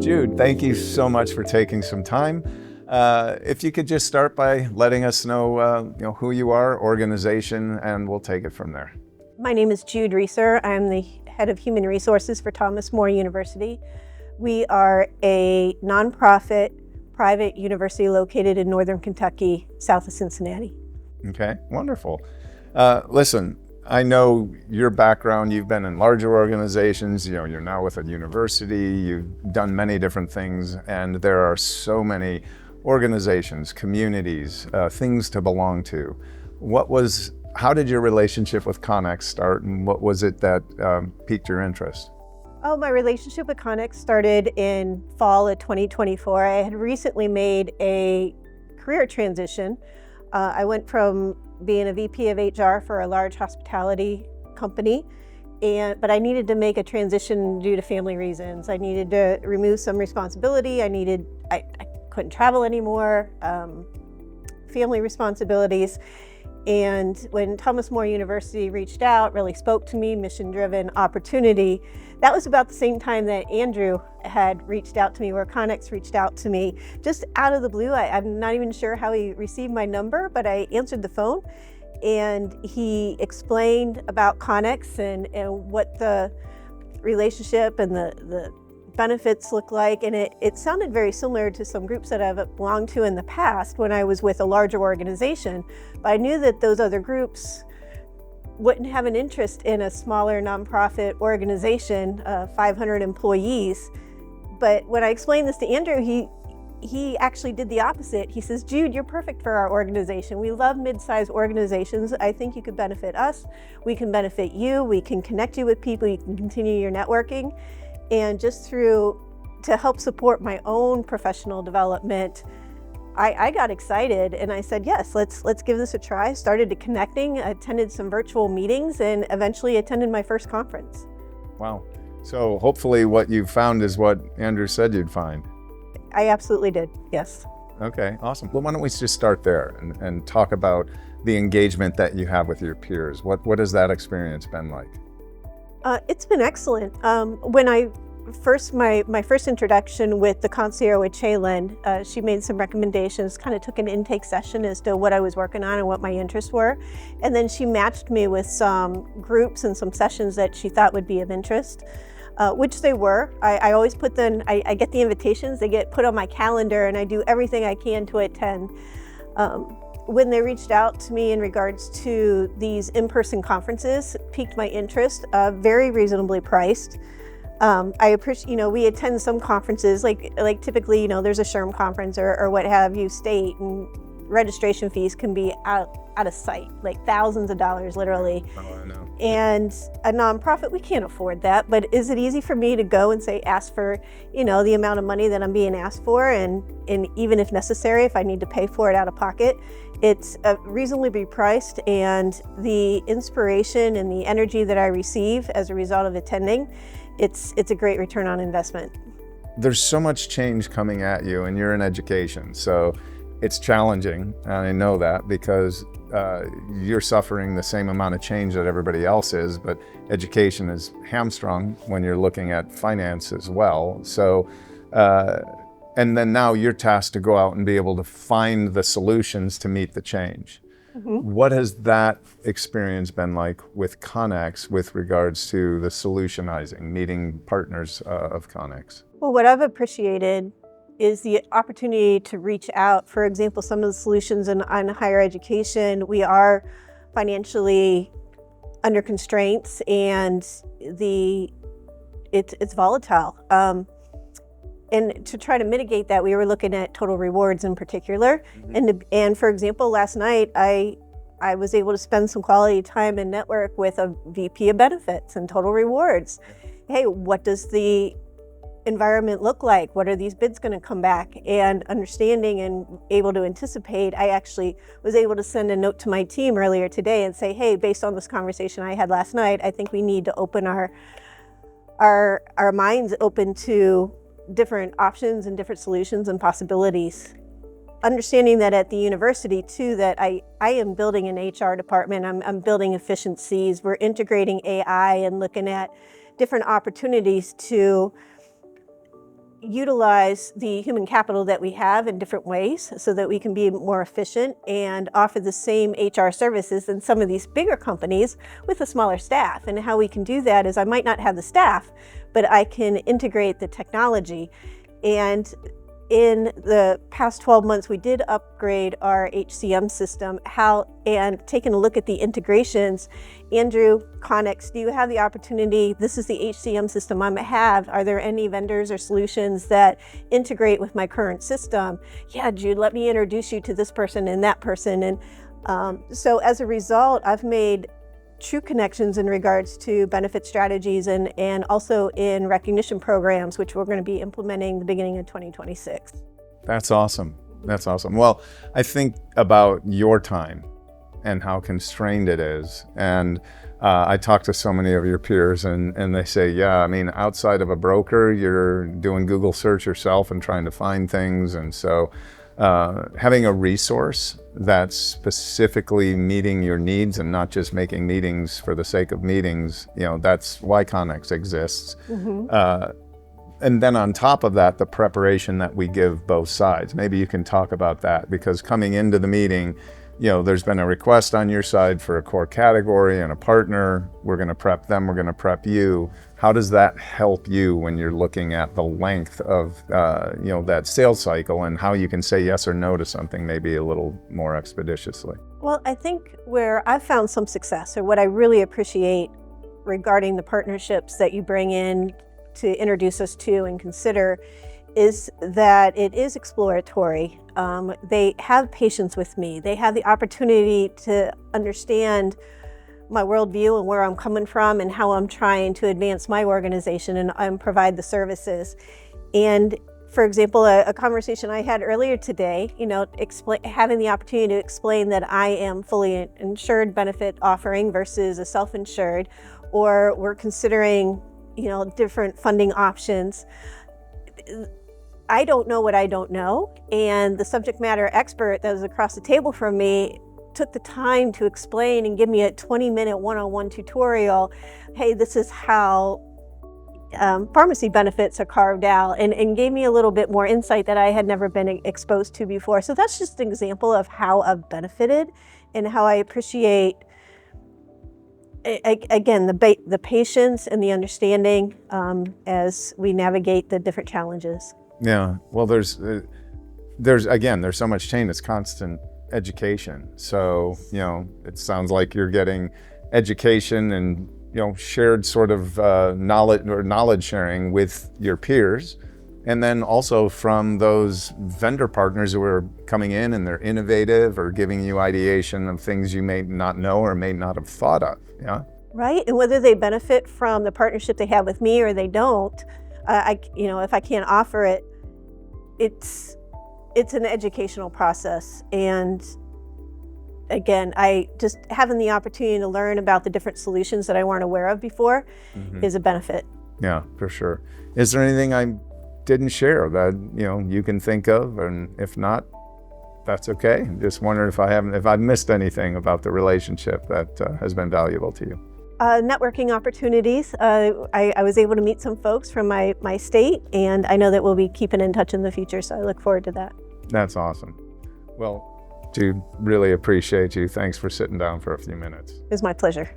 Jude, thank you so much for taking some time. If you could just start by letting us know, who you are, organization, and we'll take it from there. My name is Jude Reeser. I'm the head of human resources for Thomas More University. We are a nonprofit private university located in northern Kentucky, south of Cincinnati. Okay, wonderful. Listen, I know your background, you've been in larger organizations, you're now with a university, you've done many different things, and there are so many organizations, communities, things to belong to. How did your relationship with Connex start, and what was it that piqued your interest? Oh, my relationship with Connex started in fall of 2024. I had recently made a career transition. I went from being a VP of HR for a large hospitality company, but I needed to make a transition due to family reasons. I needed to remove some responsibility. I couldn't travel anymore, family responsibilities. And when Thomas More University reached out, really spoke to me, mission-driven opportunity, that was about the same time that Andrew had reached out to me, where Connex reached out to me, just out of the blue. I'm not even sure how he received my number, but I answered the phone, and he explained about Connex and what the relationship and the benefits look like, and it sounded very similar to some groups that I've belonged to in the past when I was with a larger organization, but I knew that those other groups wouldn't have an interest in a smaller nonprofit organization, 500 employees. But when I explained this to Andrew, he actually did the opposite. He says, Jude, you're perfect for our organization. We love mid-sized organizations. I think you could benefit us. We can benefit you. We can connect you with people. You can continue your networking. And just to help support my own professional development, I got excited and I said, yes, let's give this a try. Started connecting, attended some virtual meetings, and eventually attended my first conference. Wow. So hopefully what you found is what Andrew said you'd find. I absolutely did, yes. Okay, awesome. Well, why don't we just start there and talk about the engagement that you have with your peers. What has that experience been like? It's been excellent. When my first introduction with the concierge with Chaylin, she made some recommendations, kind of took an intake session as to what I was working on and what my interests were. And then she matched me with some groups and some sessions that she thought would be of interest, which they were. I always put them, I get the invitations, they get put on my calendar, and I do everything I can to attend. When they reached out to me in regards to these in-person conferences, piqued my interest, very reasonably priced. I appreciate, we attend some conferences, like typically, there's a SHRM conference or what have you, state, and registration fees can be out of sight, like thousands of dollars, literally. Oh, I know. And a nonprofit, we can't afford that, but is it easy for me to go and ask for, the amount of money that I'm being asked for, and even if necessary, if I need to pay for it out of pocket, it's reasonably priced, and the inspiration and the energy that I receive as a result of attending, it's a great return on investment. There's so much change coming at you, and you're in education, so it's challenging, and I know that because you're suffering the same amount of change that everybody else is, but education is hamstrung when you're looking at finance as well. So, and then now you're tasked to go out and be able to find the solutions to meet the change. Mm-hmm. What has that experience been like with Connex with regards to the solutionizing, meeting partners of Connex? Well, what I've appreciated is the opportunity to reach out. For example, some of the solutions on higher education, we are financially under constraints, and it's volatile. And to try to mitigate that, we were looking at total rewards in particular. Mm-hmm. And for example, last night, I was able to spend some quality time and network with a VP of benefits and total rewards. Hey, what does the environment look like? What are these bids going to come back? And understanding and able to anticipate, I actually was able to send a note to my team earlier today and say, hey, based on this conversation I had last night, I think we need to open our minds open to different options and different solutions and possibilities. Understanding that at the university too, that I am building an HR department, I'm building efficiencies, we're integrating AI and looking at different opportunities to utilize the human capital that we have in different ways so that we can be more efficient and offer the same HR services than some of these bigger companies with a smaller staff. And how we can do that is I might not have the staff, but I can integrate the technology. And in the past 12 months, we did upgrade our HCM system, and taking a look at the integrations. Andrew, Connex, do you have the opportunity? This is the HCM system I have. Are there any vendors or solutions that integrate with my current system? Yeah, Jude, let me introduce you to this person and that person. And so as a result, I've made true connections in regards to benefit strategies and also in recognition programs, which we're going to be implementing the beginning of 2026. That's awesome. That's awesome. Well, I think about your time and how constrained it is. And I talk to so many of your peers and they say, yeah, I mean, outside of a broker, you're doing Google search yourself and trying to find things. And so having a resource that's specifically meeting your needs and not just making meetings for the sake of meetings, that's why Connex exists. And then on top of that, the preparation that we give both sides. Maybe you can talk about that, because coming into the meeting, there's been a request on your side for a core category and a partner. We're going to prep them, we're going to prep you. How does that help you when you're looking at the length of that sales cycle and how you can say yes or no to something maybe a little more expeditiously? Well, I think where I've found some success, or what I really appreciate regarding the partnerships that you bring in to introduce us to and consider, is that it is exploratory. They have patience with me. They have the opportunity to understand my worldview and where I'm coming from and how I'm trying to advance my organization and provide the services. And for example, a conversation I had earlier today, having the opportunity to explain that I am fully insured benefit offering versus a self-insured, or we're considering, different funding options. I don't know what I don't know, and the subject matter expert that was across the table from me took the time to explain and give me a 20-minute one-on-one tutorial. Hey, this is how pharmacy benefits are carved out, and gave me a little bit more insight that I had never been exposed to before. So that's just an example of how I've benefited and how I appreciate, again, the patience and the understanding as we navigate the different challenges. Yeah, well, there's so much change. It's constant education. So, it sounds like you're getting education and, shared sort of knowledge sharing with your peers. And then also from those vendor partners who are coming in and they're innovative or giving you ideation of things you may not know or may not have thought of. Yeah. Right. And whether they benefit from the partnership they have with me or they don't, if I can't offer it, it's an educational process. And again, I just having the opportunity to learn about the different solutions that I weren't aware of before is a benefit. Yeah, for sure. Is there anything I didn't share that you can think of? And if not, that's okay. Just wondering if I've missed anything about the relationship that has been valuable to you. Networking opportunities. I was able to meet some folks from my state, and I know that we'll be keeping in touch in the future, so I look forward to that. That's awesome. Well, Jude, really appreciate you. Thanks for sitting down for a few minutes. It was my pleasure.